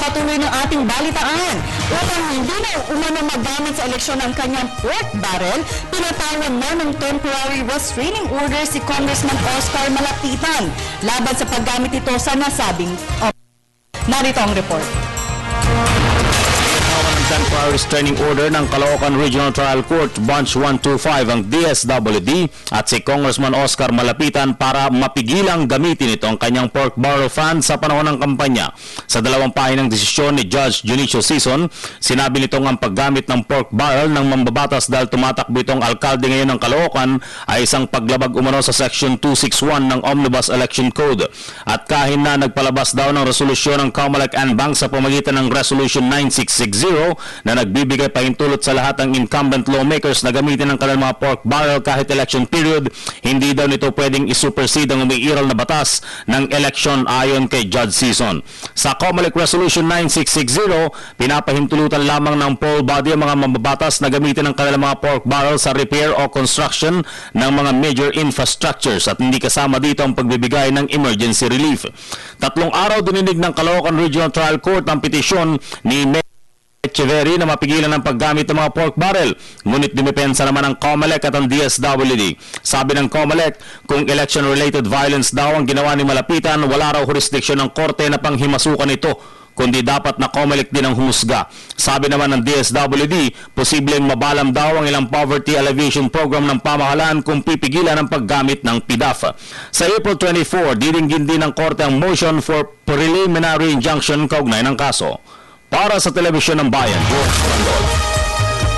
pagpapatuloy ng ating balitaan. Upang hindi na umano magamit sa eleksyon ang kanyang pork barrel, pinatawan na ng temporary restraining order si Congressman Oscar Malapitan laban sa paggamit ito sa nasabing. Narito ang report. Temporary restraining order ng Caloocan Regional Trial Court Branch 125 ang DSWD at si Congressman Oscar Malapitan para mapigilang gamitin ito ang kanyang pork barrel fund sa panahon ng kampanya. Sa dalawang pahinang desisyon ni Judge Junicio Sison, sinabi nitong ang paggamit ng pork barrel ng mambabatas dahil tumatakbo itong alkalde ngayon ng Caloocan ay isang paglabag umano sa Section 261 ng Omnibus Election Code. At kahit na nagpalabas daw ng resolusyon ng Comelec and Bank sa pamagitan ng Resolution 9660 na nagbibigay pahintulot sa lahat ng incumbent lawmakers na gamitin ang kanilang mga pork barrel kahit election period, hindi daw nito pwedeng isupersede ang umiiral na batas ng election ayon kay Judge Sison. Sa Comelec Resolution 9660, pinapahintulutan lamang ng poll body ang mga mambabatas na gamitin ang kanilang mga pork barrel sa repair o construction ng mga major infrastructures at hindi kasama dito ang pagbibigay ng emergency relief. 3 araw dininig ng Caloocan Regional Trial Court ang petisyon ni Echeverry na mapigilan ang paggamit ng mga pork barrel. Ngunit dumipensa naman ang Comelec at ang DSWD. Sabi ng Comelec, kung election-related violence daw ang ginawa ni Malapitan, wala raw jurisdiksyon ng korte na panghimasukan ito, kundi dapat na Comelec din ang humusga. Sabi naman ng DSWD, posibleng mabalam daw ang ilang poverty alleviation program ng pamahalaan kung pipigilan ang paggamit ng PDAF. Sa April 24, didinggin din ng korte ang motion for preliminary injunction kaugnay ng kaso. Para sa Telebisyon ng Bayan, George Randol.